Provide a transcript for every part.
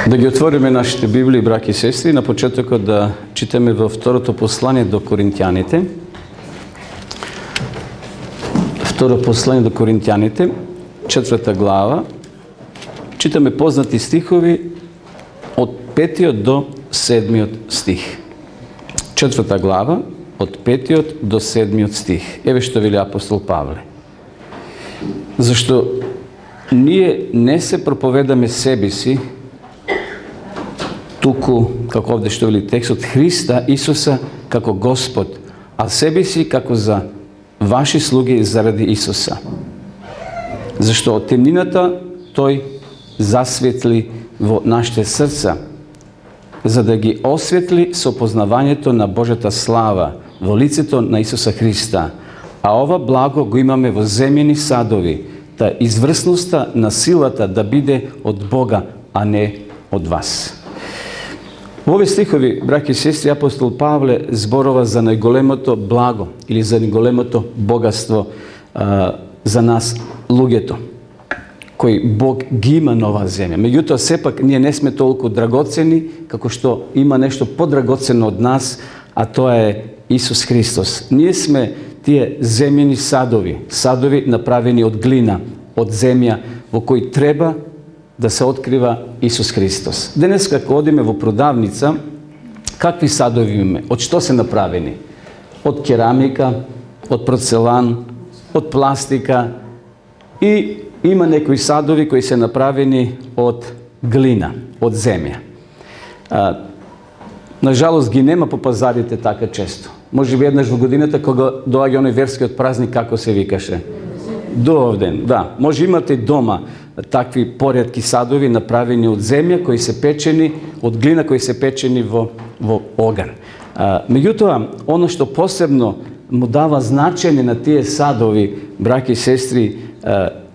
Да ги отвориме нашите Библии, браки и сестри, на почетокот да читаме във второто послание до Коринтияните. Второ послание до Коринтияните, 4 глава. Читаме познати стихови от 5 до 7 стих. 4 глава, от 5 до 7 стих. Еве што вели апостол Павле. Зашто ние не се проповедаме себе си, туку, како овде што вели текстот, Христа Исуса како Господ, а себе си како за ваши слуги заради Исуса. Зашто од темнината Тој засветли во нашите срца, за да ги осветли со познавањето на Божјата слава во лицето на Исуса Христа. А ова благо го имаме во земјени садови, та изврсноста на силата да биде од Бога, а не од вас. Во овие стихови, браќи и сестри, апостол Павле зборува за најголемото благо или за најголемото богатство за нас, луѓето, кои Бог ги има на оваа земја. Меѓутоа, сепак, ние не сме толку драгоцени, како што има нешто подрагоцено од нас, а тоа е Исус Христос. Ние сме тие земјени садови, садови направени од глина, од земја, во кои треба да се открива Исус Христос. Денес, како одиме во продавница, какви садови имаме? Од што се направени? Од керамика, од порцелан, од пластика и има некои садови кои се направени од глина, од земја. Нажалост ги нема по пазарите така често. Може би еднаш во годината кога доаѓа оној верскиот празник, како се викаше? Довден, да. Може имате дома такви поретки садови направени од земја, кои се печени, од глина кои се печени во оган. Меѓутоа, оно што посебно му дава значење на тие садови, браќи и сестри,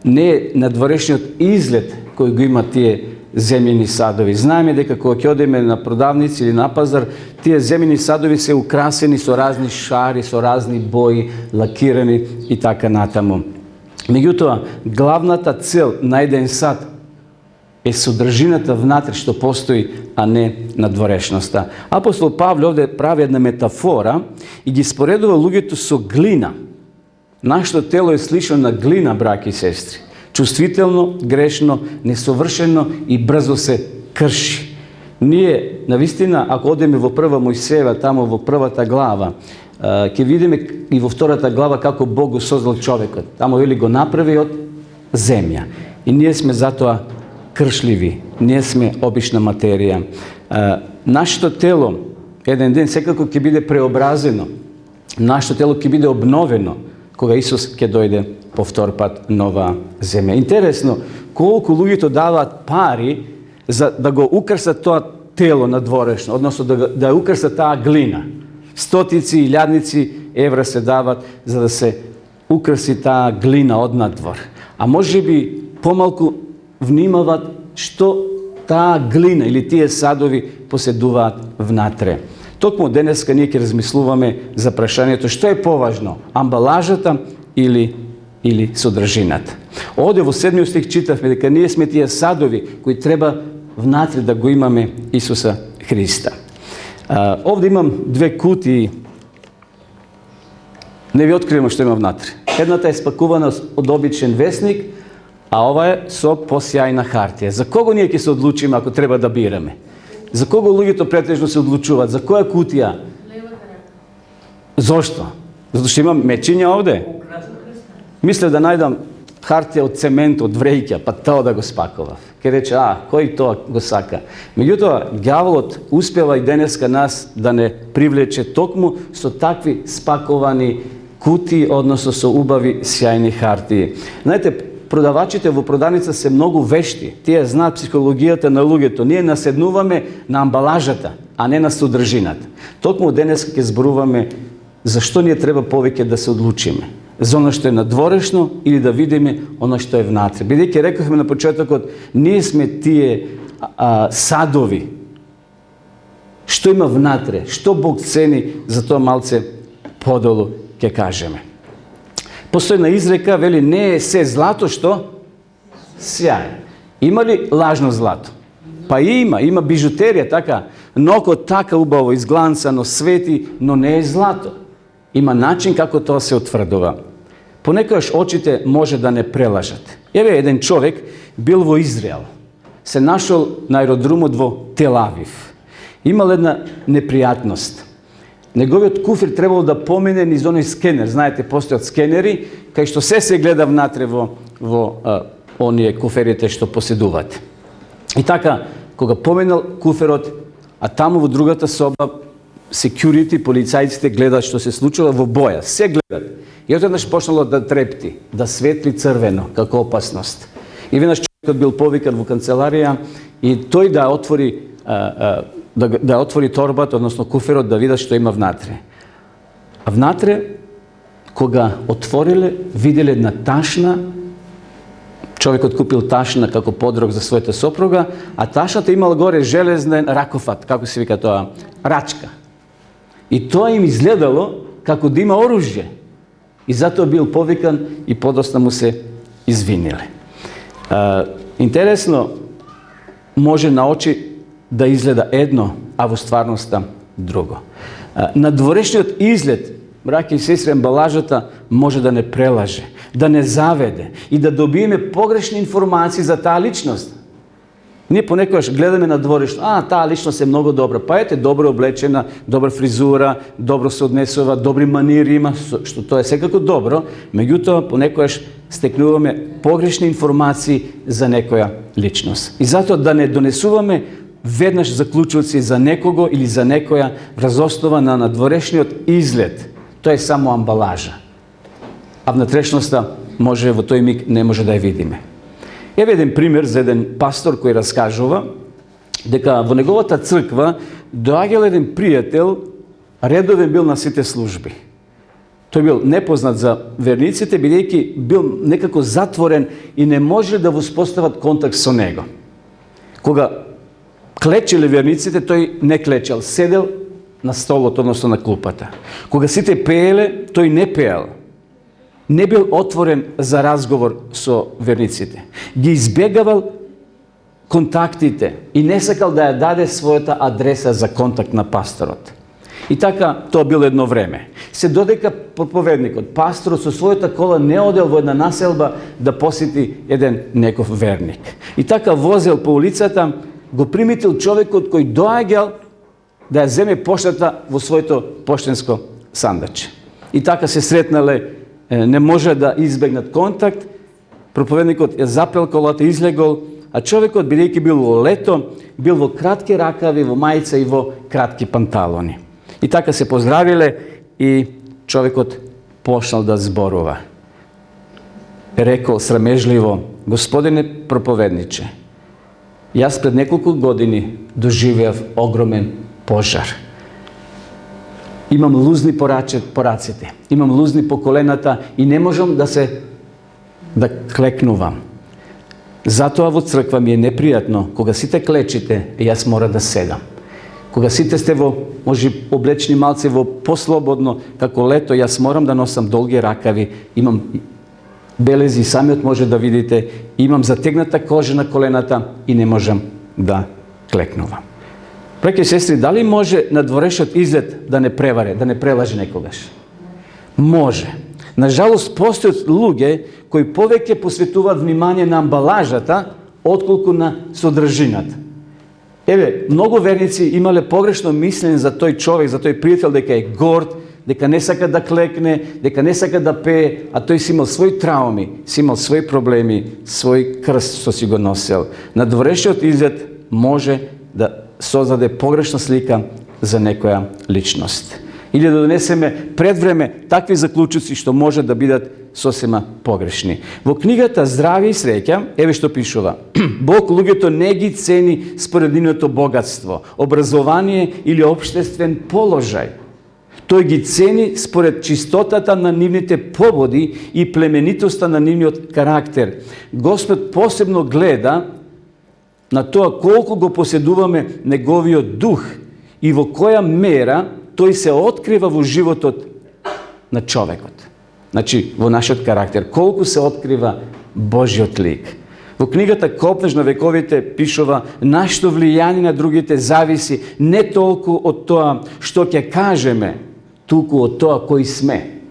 не е надворешниот изглед кој го има тие земјени садови. Знаеме дека кога ќе одиме на продавници или на пазар, тие земјени садови се украсени со разни шари, со разни бои, лакирани и така натаму. Меѓутоа, главната цел на еден сад е содржината внатре што постои, а не надворешноста. Апостол Павле овде прави една метафора и ги споредува луѓето со глина. Нашето тело е слично на глина, браќи и сестри. Чувствително, грешно, несовршено и брзо се крши. Ние, навистина, ако одеме во прва Мојсеева, тамо во првата глава, ќе видиме и во втората глава како Бог го создал човекот. Тамо вели го направи од земја. И ние сме затоа кршливи. Ние сме обична материја. Нашето тело еден ден секако ќе биде преобразено. Нашето тело ќе биде обновено кога Исус ќе дојде по втор пат на оваа земја. Интересно, колку луѓето даваат пари за да го украсат тоа тело надворешно, односно да украсат таа глина. Стотици, илјадници евра се дават за да се украси таа глина од надвор. А може би помалку внимават што таа глина или тие садови поседуваат внатре. Токму денеска ние ќе размислуваме за прашањето што е поважно, амбалажата или содржината. Овде во 7 стих читавме дека ние сме тие садови кои треба внатре да го имаме Исуса Христа. Овде имам две кутии. Не ви откривам што има внатре. Едната е спакувана од обичен весник, а ова е со посјајна хартија. За кого ние ќе се одлучиме ако треба да бираме? За кого луѓето претежно се одлучуваат? За која кутија? Зошто? Затоа што имам мечиња овде? Мислев да најдам хартија од цемент, од вреќа, па тоа да го спакував. Ке рече, кој тоа го сака? Меѓутоа, ѓаволот успева и денеска нас да не привлече токму со такви спаковани кутии, односно со убави сјајни хартии. Знаете, продавачите во продавница се многу вешти. Тие знаат психологијата на луѓето. Ние наседнуваме на амбалажата, а не на содржината. Токму денес ќе зборуваме зашто ние треба повеќе да се одлучиме. За оно што е надворешно или да видиме оно што е внатре. Бидејќи рековме на почетокот, ние сме тие садови. Што има внатре? Што Бог цени? За тоа малце подолу ќе кажеме. Постои една изрека, вели, не е се злато што сјае. Има ли лажно злато? Pa ima bižuterija taka, mnogo taka ubavo izglancano, sveti, no ne je zlato. Ima način kako to se utvrdova. Ponekad očite može da ne prelažete. Evo je jedan čovjek bil vo Izrael, se našao na aerodromu vo Tel Aviv. Imala jedna neprijatnost. Njegovi od kufir trebalo da pomene niz onaj skener. Znajte, postoje od skeneri, kaj što se gleda vnatre vo onije kuferite što posjeduvate. I taka, koga pomenal kuferot, a tamo u drugata soba security, policajcite gleda što se slučilo vo boja. Sve gledat. I odjednaš počelo da trepti, da svetli crveno, kako opasnost. I vienaš čovjek bil povikan u kancelarija i to i da otvori torbat, odnosno kuferot, da vida što ima vnatre. A vnatre, koga otvorile, vidjeli jedna tašna, čovjek otkupil tašna kako podrog za svojeta sopruga, a tašnata imala gore železne rakofat, kako se vika to, račka. I to im izgledalo kako da ima oružje. I zato je bil povikan i podosta mu se izvinili. Interesno, može na oči da izgleda jedno, a u stvarnosti drugo. Na dvorešnji izgled, braki i sestre, ambalažata može da ne prelaže, da ne zavede i da dobijeme pogrešne informacije za ta ličnost. Nije ponekad gledame na dvorištu, ta ličnost je mnogo dobra, pa ete, dobro oblečena, dobra frizura, dobro se odnesova, dobri manir ima, što to je svekako dobro, međutim, ponekad steknuvame pogrešne informacije za nekoja ličnost. I zato da ne donesuvame vednaš zaključujući za nekogo ili za nekoja razosnovana na dvorešnji izgled. To je samo ambalaža. A vnatrešnosta može, v toj mig ne može da je vidime. Evo jedan primjer za jedan pastor koji raskažува, дека во неговата црква доаѓал един пријател, редовен бил на сите служби. Тој бил непознат за верниците, бидејќи бил некако затворен и не може да воспостават контакт со него. Кога клечеле верниците, тој не клечал, седел на столот, односно на клупата. Кога сите пееле, тој не пеел. Не бил отворен за разговор со верниците. Ги избегавал контактите и не сакал да ја даде својата адреса за контакт на пасторот. И така, тоа било едно време. Се додека проповедникот, пасторот со својата кола не одел во една населба да посети еден неков верник. И така возел по улицата, го примитил човекот кој доаѓал да ја земе поштата во своето поштенско сандаче. И така се сретнале, не може да избегнат контакт, проповедникот ја запел колата, излегол, а човекот, бидејќи бил во лето, бил во кратки ракави, во мајца и во кратки панталони. И така се поздравиле и човекот почнал да зборува. Рекол срамежливо: Господине проповедниче, јас пред неколку години доживеав огромен пожар. Имам лузни по раците, имам лузни по колената и не можам да клекнувам. Затоа во црква ми е непријатно, кога сите клечите, јас мора да седам. Кога сите сте може облечени малце во послободно, како лето, јас морам да носам долги ракави, имам белези, самиот може да видите, имам затегната кожа на колената и не можам да клекнувам. Браќи и сестри, дали може на дворешниот изглед да не преваре, да не прелаже некогаш? Може. Нажалост, постојат луѓе кои повеќе посветуваат внимание на амбалажата, отколку на содржината. Еве, многу верници имале погрешно мислење за тој човек, за тој пријател, дека е горд, дека не сака да клекне, дека не сака да пее, а тој си имал своји трауми, си имал своји проблеми, свој крст што си го носел. На дворешниот изглед може да создаде погрешна слика за некоја личност. Или да донесеме пред време такви заклучуци што може да бидат сосема погрешни. Во книгата Здравје и среќа, еве што пишува: Бог луѓето не ги цени според нивното богатство, образование или општествен положај. Тој ги цени според чистотата на нивните пободи и племенитоста на нивниот карактер. Господ посебно гледа на тоа колку го поседуваме неговиот дух и во која мера тој се открива во животот на човекот. Значи, во нашиот карактер, колку се открива Божиот лик. Во книгата Копнеш на вековите пишува: нашето влијание на другите зависи не толку од тоа што ќе кажеме, туку од тоа кои сме.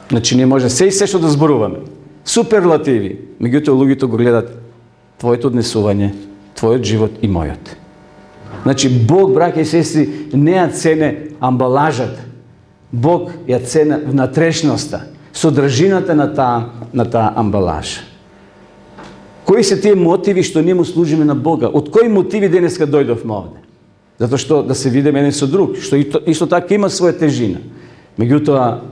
Значи, ние може се и се што да зборуваме. Суперлативи. Меѓутоа, луѓето го гледат твоето однесување, твојот живот и мојот. Значи, Бог, браќа и сестри, не ја цене амбалажата. Бог ја цене внатрешноста, содржината на таа амбалажа. Кои се тие мотиви што ние му служиме на Бога? Од кои мотиви денеска дојдовме овде? Затоа што да се видиме еден со друг, што исто така има своја тежина. Меѓутоа,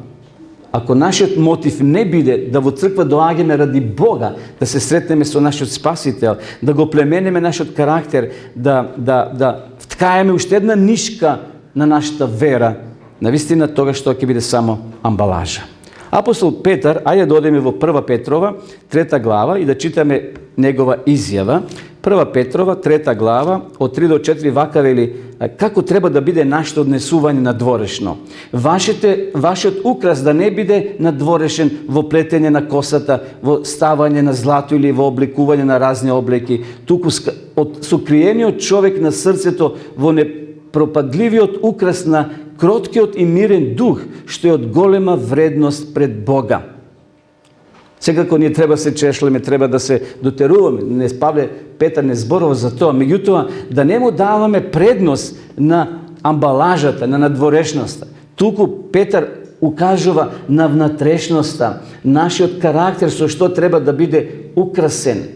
ако нашиот мотив не биде да во црква доаѓаме ради Бога, да се сретнеме со нашиот Спасител, да го племениме нашиот карактер, да вткаеме уште една нишка на нашата вера, навистина тогаш тоа ќе биде само амбалажа. Апостол Петар, ајде да одиме во 1 Петрова, 3 глава и да читаме негова изјава. 1 Петрова, 3 глава, од 3 до 4 вака вели: како треба да биде нашето однесување надворешно. Вашиот украс да не биде надворешен во плетење на косата, во ставање на злато или во обликување на разни облеки, туку од сокриениот човек на срцето во непропадливиот украс на кроткиот и мирен дух, што е од голема вредност пред Бога. Секако ние треба се чешлеме, треба да се дотеруваме. Петар не зборува за тоа, меѓутоа да не му даваме предност на амбалажата, на надворешноста. Туку Петар укажува на внатрешноста, нашиот карактер со што треба да биде украсен.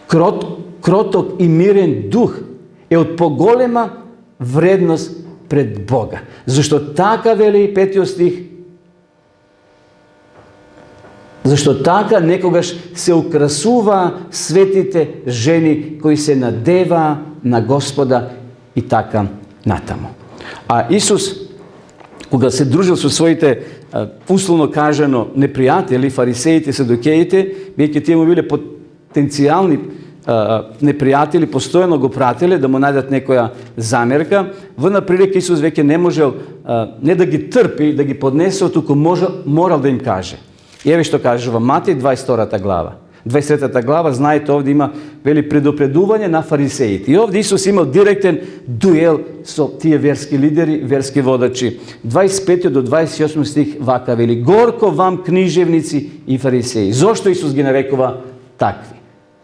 Кроток и мирен дух е од поголема вредност пред Бога. Зашто така вели 5 стих? Зашто така некогаш се украсува светите жени кои се надева на Господа и така натаму. А Исус, кога се дружил со своите, условно кажано, непријатели, фарисеите, садукеите, бидејќи тие му биле потенцијални непријатели, постојано го прателе да му најдат некоја замерка, во наприлика Исус веќе не можел не да ги трпи, да ги поднесе, туку морал да им каже. И еве што кажува Матеј 22 глава. 23 глава, знаете, овде има вели предупредување на фарисеите. И овде Исус имал директен дуел со тие верски лидери, верски водачи. 25 до 28 стих вака вели: горко вам книжевници и фарисеи. Зошто Исус ги нарекува такви?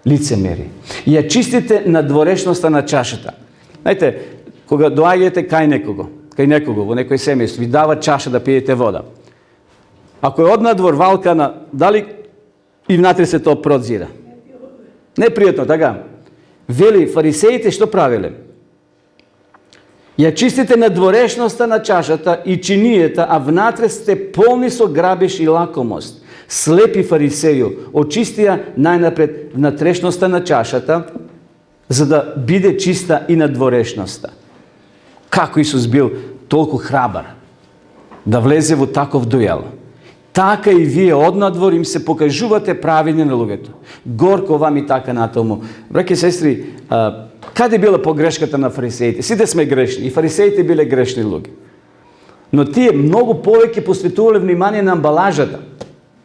Лицемери. Ја чистите надворешноста на чашата. Знаете, кога доаѓате кај некого, во некој семејство, ви дава чаша да пиете вода. Ако е однадвор валкана, дали и внатре се тоа продзира? Непријатно, така? Вели, фарисеите што правеле? Ја чистите надворешноста на чашата и чинијата, а внатре сте полни со грабеж и лакомост. Слепи фарисеју, очистија најнапред внатрешноста на чашата, за да биде чиста и надворешноста. Како Исус бил толку храбар да влезе во таков дуел? Така и вие однадвор им се покажувате правење на луѓето. Горко вам и така натаму. Браќи и сестри, каде била погрешката на фарисеите? Сите сме грешни. И фарисеите биле грешни луѓе. Но тие многу повеќе посветувале внимание на амбалажата.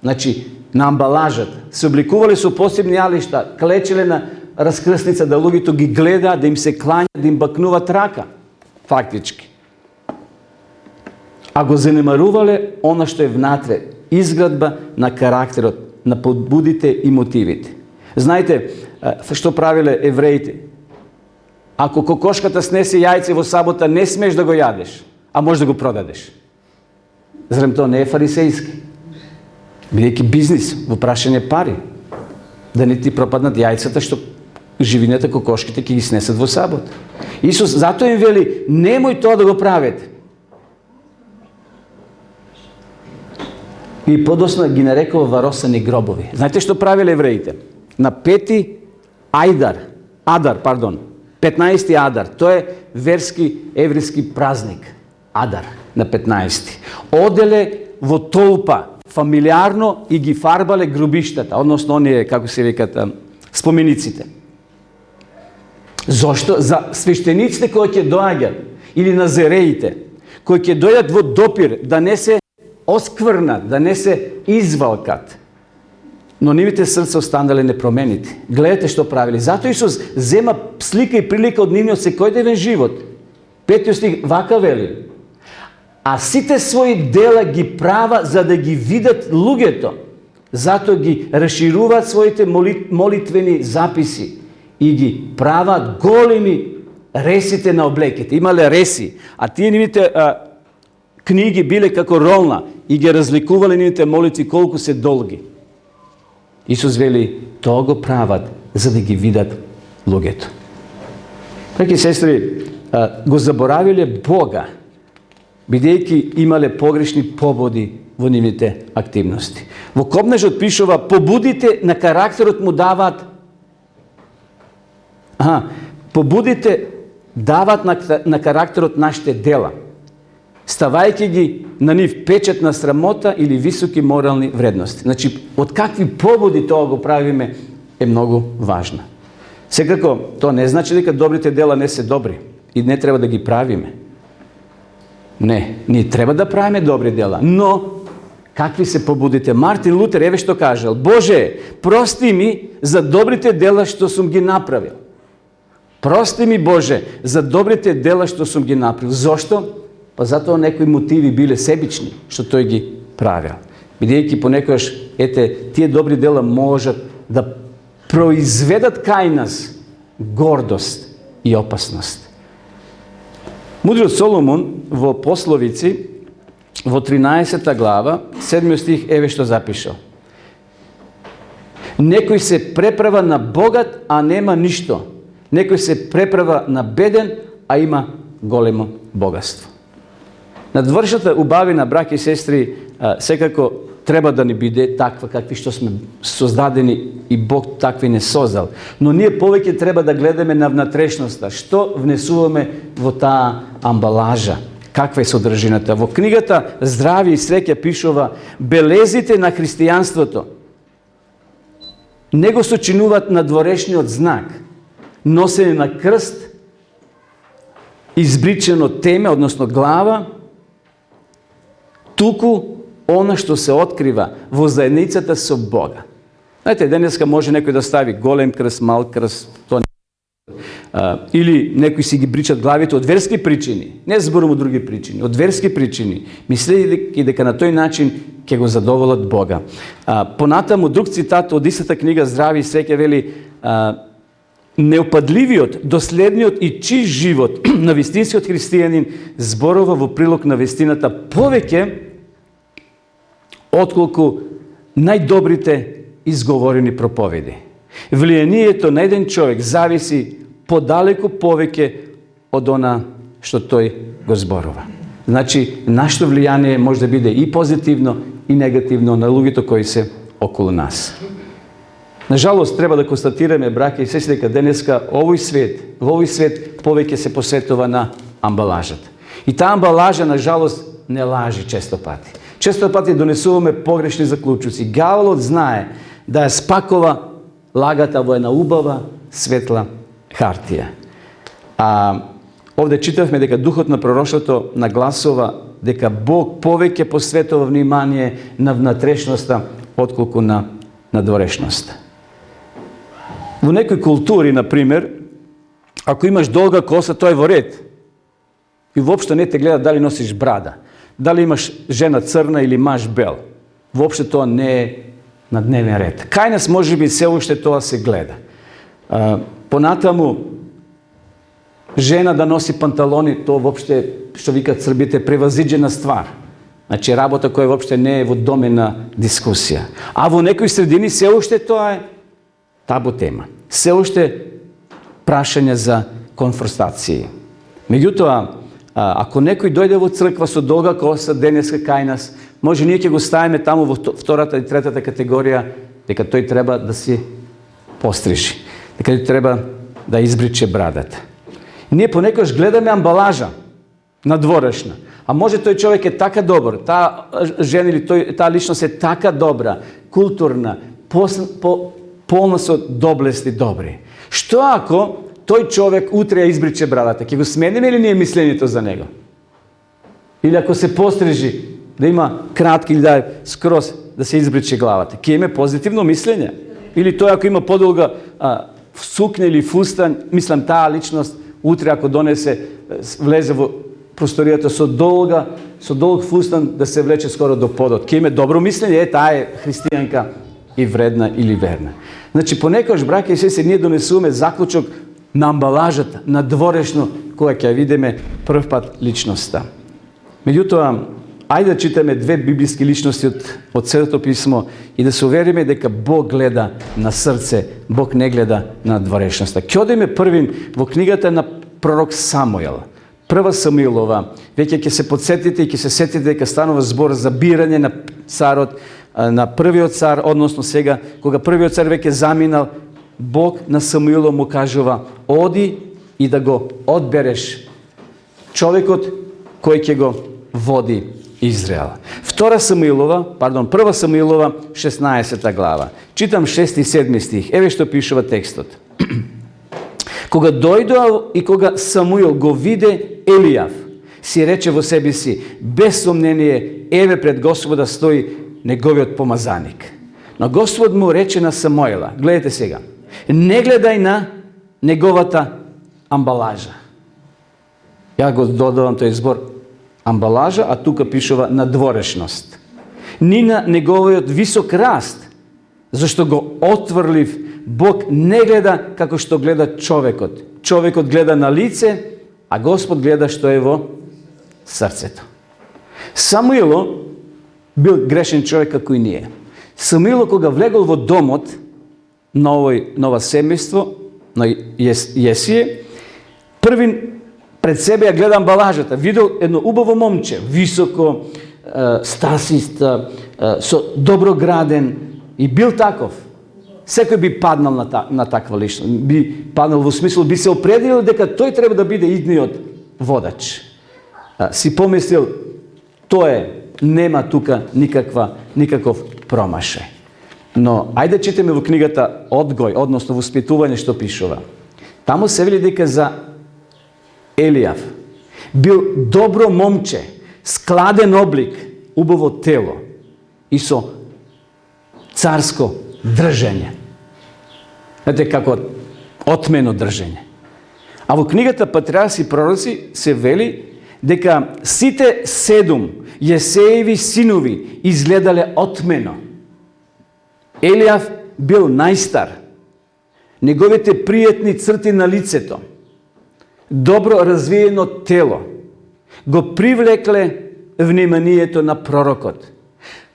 Значи, на амбалажата. Се обликувале со посебни алишта, клечеле на раскрсница да луѓето ги гледа, да им се клања, да им бакнуват рака. Фактички. А го занемарувале она што е внатре, изградба на карактерот, на подбудите и мотивите. Знаете, што правиле евреите? Ако кокошката снесе јајце во сабота, не смеш да го јадеш, а можеш да го продадеш. Зарем тоа не е фарисејски? Бидејќи бизнис, во прашање пари, да не ти пропаднат јајцата што живината кокошките ќе ги снесат во сабота. Исус затоа им вели: немој тоа да го правите. И подосна ги нарекува варосани гробови. Знаете што правиле евреите? На 5 Адар, 15 Адар, тоа е верски еврејски празник. Адар на 15. Оделе во толпа, фамилиарно, и ги фарбале гробиштата, односно оние, како се викат, спомениците. Зошто? За свештениците кои ќе доаѓат, или назереите, кои ќе дојдат во допир, да не се оскврнат, да не се извалкат. но нивите срца останале непроменити. Гледате што правили. Зато Исус зема слика и прилика од нивниот секојдневен живот. 5 стих вака вели: а сите своји дела ги права за да ги видат луѓето. Зато ги расшируваат своите молитвени записи и ги прават големи ресите на облеките. Имале реси, а тие нивните книги биле како ролна и ги разликувале нивните молитви колку се долги. Исус вели, тоа го прават за да ги видат луѓето. Браќи и сестри, го заборавиле Бога, бидејќи имале погрешни побуди во нивните активности. Во Копнежот пишува: побудите на карактерот му даваат побудите дават на карактерот нашите дела, ставајќи ги на нив печат на срамота или високи морални вредности. Значи, од какви побуди тоа го правиме е многу важно. Секако, тоа не значи дека добрите дела не се добри и не треба да ги правиме. Не, ние треба да правиме добри дела, но какви се побудите? Мартин Лутер еве што кажал: Боже, прости ми за добрите дела што сум ги направил. Прости ми, Боже, за добрите дела што сум ги направил. Зошто? Па затоа некои мотиви биле себични што тој ги правил. Бидејќи понекогаш, тие добри дела можат да произведат кај нас гордост и опасност. Мудриот Соломон во Пословици, во 13 глава, 7 стих, еве што запишал: некој се преправа на богат, а нема ништо. Некој се преправа на беден, а има големо богатство. Надвршната убавина, браќи и сестри, секако треба да ни биде таква какви што сме создадени и Бог такви не создал. Но ние повеќе треба да гледаме на внатрешноста, што внесуваме во таа амбалажа, каква е содржината. Во книгата Здравје и среќа пишува: белезите на христијанството не го сочинуваат надворешниот знак, носење на крст, избричено теме, односно глава, туку она што се открива во заедницата со Бога. Знаете, денеска може некој да стави голем крст, мал крст, или некои си ги бричат главите од верски причини, не зборувам од други причини, од верски причини, мислејќи дека на тој начин ќе го задоволат Бога. Понатаму друг цитат од истата книга Здравје и среќа вели: неопадливиот, доследниот и чист живот на вистинскиот христијанин зборува во прилог на вистината повеќе отколку најдобрите изговорени проповеди. Влијанието на еден човек зависи подалеку повеќе од она што тој го зборува. Значи, нашето влијание може да биде и позитивно и негативно на луѓето кои се околу нас. Нажалост, треба да констатираме, браќа и сестри, дека денеска во овој свет повеќе се посветува на амбалажата. И таа амбалажа, нажалост, не лажи често пати. Често пати донесуваме погрешни заклучоци. Гјаволот знае да ја спакова лагата во една убава, светла хартија. Овде читавме дека духот на пророштвото нагласува дека Бог повеќе посветува внимание на внатрешноста отколку на надворешноста. Во некои култури, например, ако имаш долга коса, тоа е во ред. И воопшто не те гледа дали носиш брада, дали имаш жена црна или маж бел. Воопшто тоа не е на дневен ред. Кај нас можеби се уште тоа се гледа. Понатаму, жена да носи панталони, тоа воопште, што викат србите, превазиđена ствар. Значи, работа која воопште не е во домен на дискусија. А во некои средини се уште тоа е табу тема. Се уште прашање за конфронтации. Меѓутоа, ако некој дојде во црква со долга коса денеска кај нас, може ние ќе го ставиме таму во втората и третата категорија, дека тој треба да си пострижи, дека тој треба да избриче брадата. И ние понекогаш гледаме амбалажа надворешна. А може тој човек е така добар, таа жена или таа личност е така добра, културна, полна со доблести добри. Што ако тој човек утре ја избриче брадата? Ќе го смениме или ние мислењето за него? Или ако се пострижи, да има кратки или да е скроз да се избриче главата? Ке име позитивно мислење? Или тој ако има подолга сукња или фустан, мислам таа личност утре ако донесе, влезе во просторијата со долг фустан да се влече скоро до подот. Ке име добро мислење, таа е христијанка и вредна или верна. Значи, понекогаш, браќа и сестри, ние донесуваме заклучок на амбалажата, на дворешно, кога ќе видиме прв пат личноста. Меѓутоа, ајде да читаме две библиски личности од Светото писмо и да се увериме дека Бог гледа на срце, Бог не гледа на дворешноста. Ќе одиме првим во книгата на пророк Самуил. Прва Самуилова, веќе ќе се подсетите и ќе се сетите дека станува збор за бирање на царот, на првиот цар, односно сега, кога првиот цар веќе заминал, Бог на Самуило му кажува: оди и да го одбереш човекот кој ќе го води Израел. Прва Самуилова, 16 глава. Читам 6 и 7 стих. Еве што пишува текстот. Кога дојдоа и кога Самуил го виде Елијав, си рече во себе си: без сомнение, еве пред Господа стои неговиот помазаник. Но Господ му рече на Самуила: гледайте сега, не гледај на неговата амбалажа. Ја го додавам тој збор амбалажа, а тука пишува на дворешност. Ни на неговиот висок раст, зашто го отврлив. Бог не гледа како што гледа човекот. Човекот гледа на лице, а Господ гледа што е во срцето. Самуило бил грешен човек како и ние. Самуило кога влегол во домот на ова семејство, на Јесие, првин пред себе ја гледа амбалажата. Видел едно убаво момче, високо, стасист, со добро граден, и бил таков. Секој би паднал на таква личност. Би паднал во смисла, би се определил дека тој треба да биде идниот водач. Си помислил, нема тука никаков промашај. Но ајде читаме во книгата Одгој, односно воспитување, што пишува. Таму се вели дека за Елијав бил добро момче, складен облик, убаво тело и со царско држење. Знаете, како отмено држење. А во книгата Патриарси и пророци се вели дека сите 7 Јесееви синови изгледале отмено. Елијав бил најстар. Неговите пријатни црти на лицето, добро развиено тело, го привлекле вниманието на пророкот.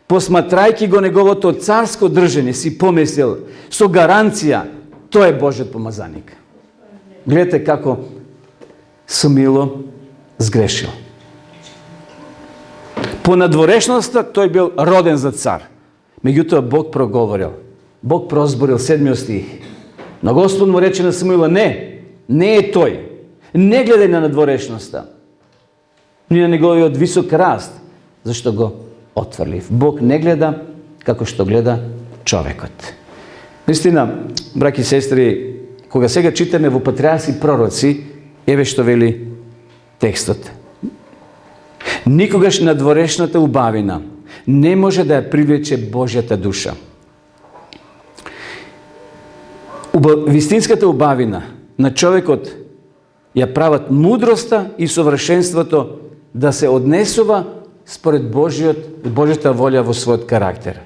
Посматрајќи го неговото царско држење, си помислил, со гаранција, тој е Божиот помазаник. Гледате како Самуило сгрешил. По надворешноста тој бил роден за цар. Меѓутоа Бог проговорил. Бог прозборил 7 стих. Но Господ му рече на Самуила: не е тој. Не гледај на надворешноста, ни на неговиот висок раст, зашто го отврлив. Бог не гледа како што гледа човекот. Наистина, браќи и сестри, кога сега читаме во Патриарси и пророци, еве што вели текстот. Никогаш надворешната убавина не може да ја привлече Божјата душа. Вистинската убавина на човекот ја прават мудроста и совршенството да се однесува според Божјата волја во својот карактер.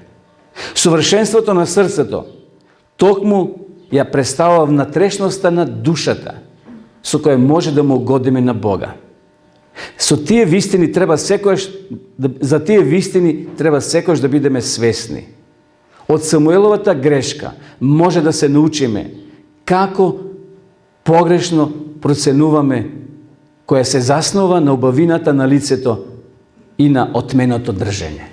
Совршенството на срцето токму ја представува внатрешноста на душата, со која може да му угодиме на Бога. За тие вистини треба секојаш да бидеме свесни. Од Самуиловата грешка може да се научиме како погрешно проценуваме, која се заснова на убавината на лицето и на отменото држење.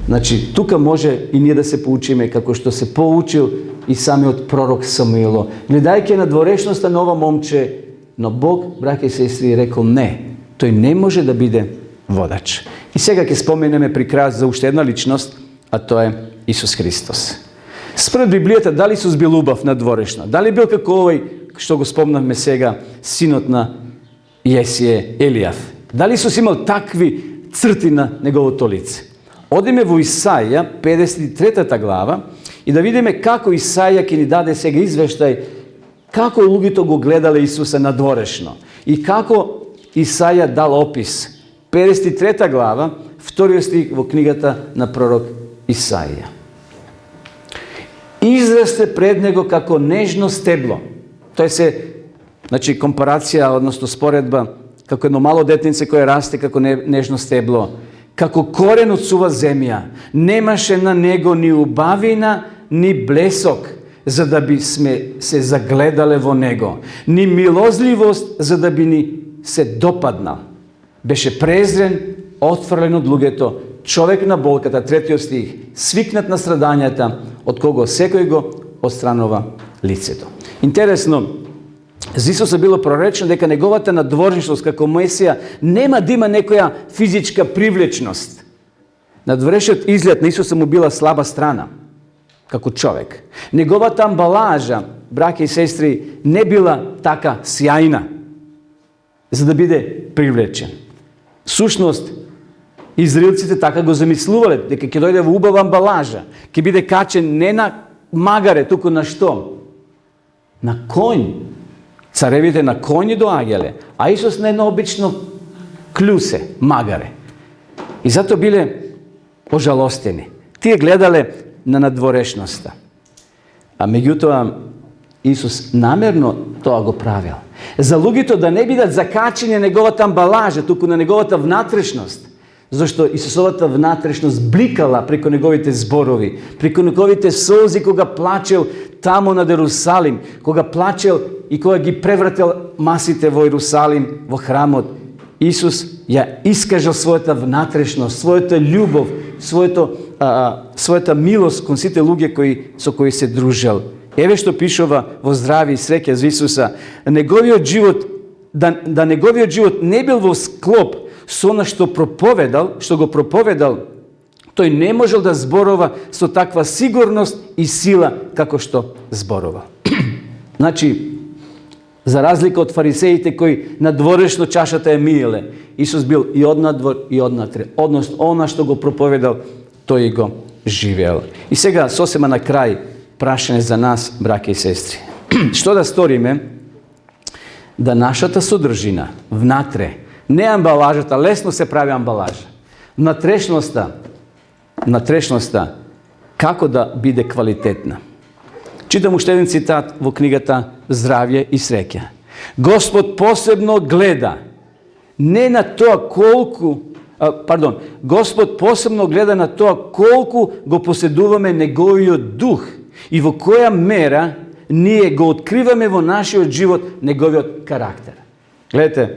Значи, тука може и ние да се поучиме како што се поучил и самиот пророк Самуило, гледајќи на дворешноста на ова момче, но Бог, браќа и сестри, рекол не, тој не може да биде водач. И сега ќе споменеме при крајот за уште една личност, а тоа е Исус Христос. Според Библијата, дали Исус бил убав надворешна? Дали бил како овој што го спомнавме сега, синот на Јесие, Елијав? Дали Исус имал такви црти на неговото лице? Одиме во Исаија, 53 глава, и да видиме како Исаија ќе ни даде сега извештај како луѓето го гледале Исуса надворешно и како Исаија дал опис. 53 глава, 2 стих во книгата на пророк Исаија. Израсте пред него како нежно стебло. Тоа се, значи, компарација, односно споредба, како едно мало детенце кое расте како нежно стебло. Како корен од сува земја, немаше на него ни убавина, ни блесок, за да би сме се загледале во него, ни милозливост, за да би ни се допаднал. Беше презрен, отфрлен од луѓето, човек на болката, 3 стих, свикнат на страдањата, од кого секој го отстранува лицето. Интересно, за Исуса било проречено дека неговата надворешност како Месија нема да има некоја физичка привлечност. Надворешниот изглед на Исуса му била слаба страна, како човек. Неговата амбалажа, браќа и сестри, не била така сјајна, за да биде привлечен. Сушност, израелците така го замислувале, дека ќе дојде во убава амбалажа, ќе биде качен не на магаре, туку на што? На конј. Царевите на коњи доаѓале, а Исус на едно обично клюсе, магаре. И зато биле ожалостени. Тие гледале на надворешноста. А меѓутоа, Исус намерно тоа го правил. За луѓето да не бидат закачени на неговата амбалажа, туку на неговата внатрешност. Зашто Исусовата внатрешност бликала преку неговите зборови, преку неговите солзи кога плачел таму над Ерусалим, кога плачел и кога ги превратил масите во Ерусалим, во храмот. Исус ја искажал својата внатрешност, својата љубов, својата милост кон сите луѓе со кои се дружел. Еве што пишува во Здрави и среќа за Исуса. Неговиот живот, да неговиот живот не бил во склоп со она што го проповедал, тој не можел да зборува со таква сигурност и сила како што зборува. Значи, за разлика од фарисеите кои надворешно чашата ја миеле, Исус бил и однадвор и однатре. Односно, она што го проповедал, тој го живеел. И сега, сосема на крај, прашање за нас, браќа и сестри. Што да сториме да нашата содржина внатре, не амбалажата, лесно се прави амбалажа. Внатрешноста, како да биде квалитетна. Читам уште еден цитат во книгата Здравје и среќа. Господ посебно гледа не на тоа Господ посебно гледа на тоа колку го поседуваме неговиот дух и во која мера ние го откриваме во нашиот живот неговиот карактер. Гледате,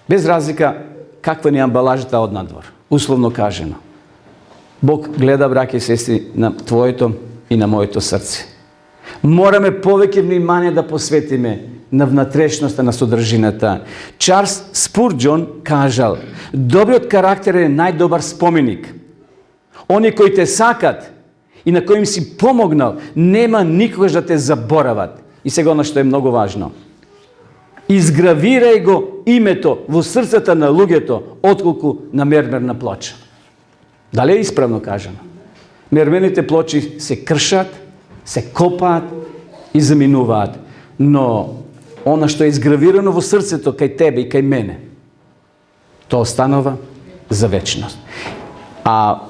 без разлика каква ни е амбалажата од надвор, условно кажено. Бог гледа, браќа и сестри, на твоето и на моето срце. Мораме повеќе внимание да посветиме на внатрешноста на содржината. Чарлс Спурџон кажал: добриот карактер е најдобар споменик. Они кои те сакат и на кои им си помогнал, нема никогаш да те заборават. И сега оно што е многу важно. Изгравирај го името во срцата на луѓето, отколку на мермерна плоча. Дали е исправно кажано? Мермените плочи се кршат, се копаат и заминуваат. Но она што е изгравирано во срцето кај тебе и кај мене, тоа останува за вечност. А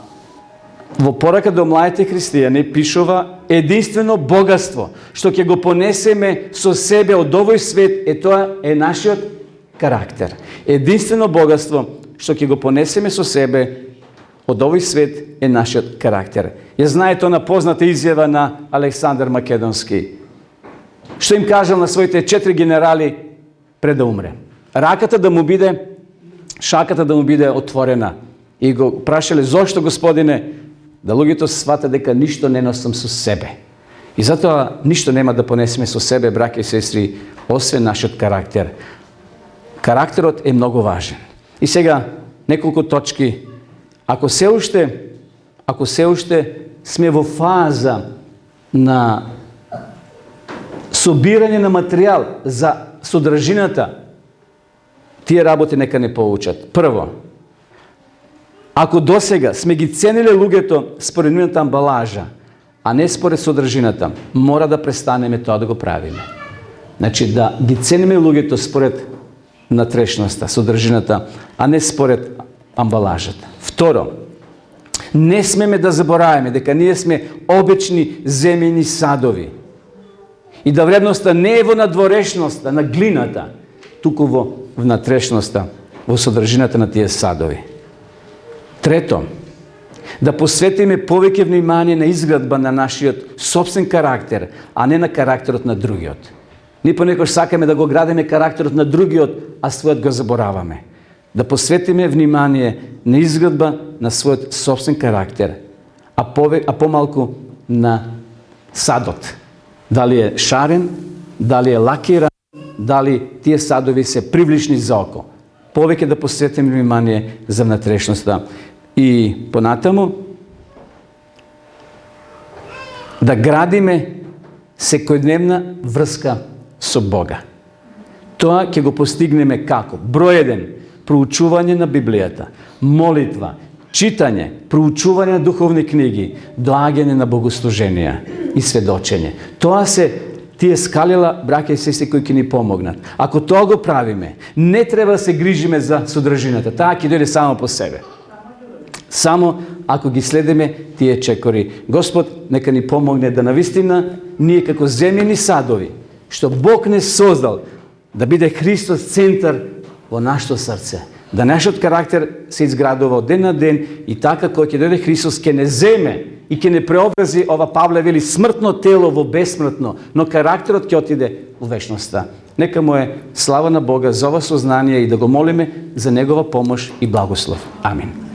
во порака до младите христијани пишува единствено богатство што ќе го понесеме со себе од овој свет, тоа е нашиот карактер. Единствено богатство што ќе го понесеме со себе од овој свет е нашиот карактер. Ја знаете она позната изјава на Александар Македонски, што им кажал на своите 4 генерали пред да умре. Шаката да му биде отворена. И го прашале: зошто, Господине? Да луѓето сватат дека ништо не носам со себе. И затоа ништо нема да понесеме со себе, браќа и сестри, освен нашиот карактер. Карактерот е многу важен. И сега неколку точки. Ако се уште сме во фаза на собирање на материјал за содржината, тие работи нека не поучат. Прво, Ако досега сме ги цениле луѓето според нивната амбалажа, а не според содржината, мора да престанеме тоа да го правиме. Значи да ги цениме луѓето според натрешноста, содржината, а не според амбалажата. Второ, не смеме да забораваме дека ние сме обични земјени садови и да вредноста не е во надворешноста, на глината, туку во внатрешноста, во содржината на тие садови. Трето, да посветиме повеќе внимание на изградба на нашиот собствен карактер, а не на карактерот на другиот. Ние понекогаш сакаме да го градиме карактерот на другиот, а својот го забораваме. Да посветиме внимание на изградба на својот собствен карактер, а помалку на садот. Дали е шарен, дали е лакиран, дали тие садови се привлични за око. Повеќе да посветиме внимание за внатрешноста. И понатаму, да градиме секојдневна врска со Бога. Тоа ќе го постигнеме како? Број 1. Проучување на Библијата, молитва, читање, проучување на духовни книги, доаѓање на богослуженија и сведочење. Тоа се тие скалила, браќа и сестри, кои ќе ни помогнат. Ако тоа го правиме, не треба да се грижиме за содржината. Таа ќе дојде само по себе. Само ако ги следиме тие чекори. Господ нека ни помогне да навистина ние како земјени садови, што Бог не создал, да биде Христос центар во нашето срце. Да нашиот карактер се изградува од ден на ден и така кој ќе дојде Христос ќе не земе и ќе не преобрази, ова Павле вели, смртно тело во бесмртно, но карактерот ќе отиде во вечноста. Нека му е слава на Бога за ова сознание и да го молиме за негова помош и благослов. Амин.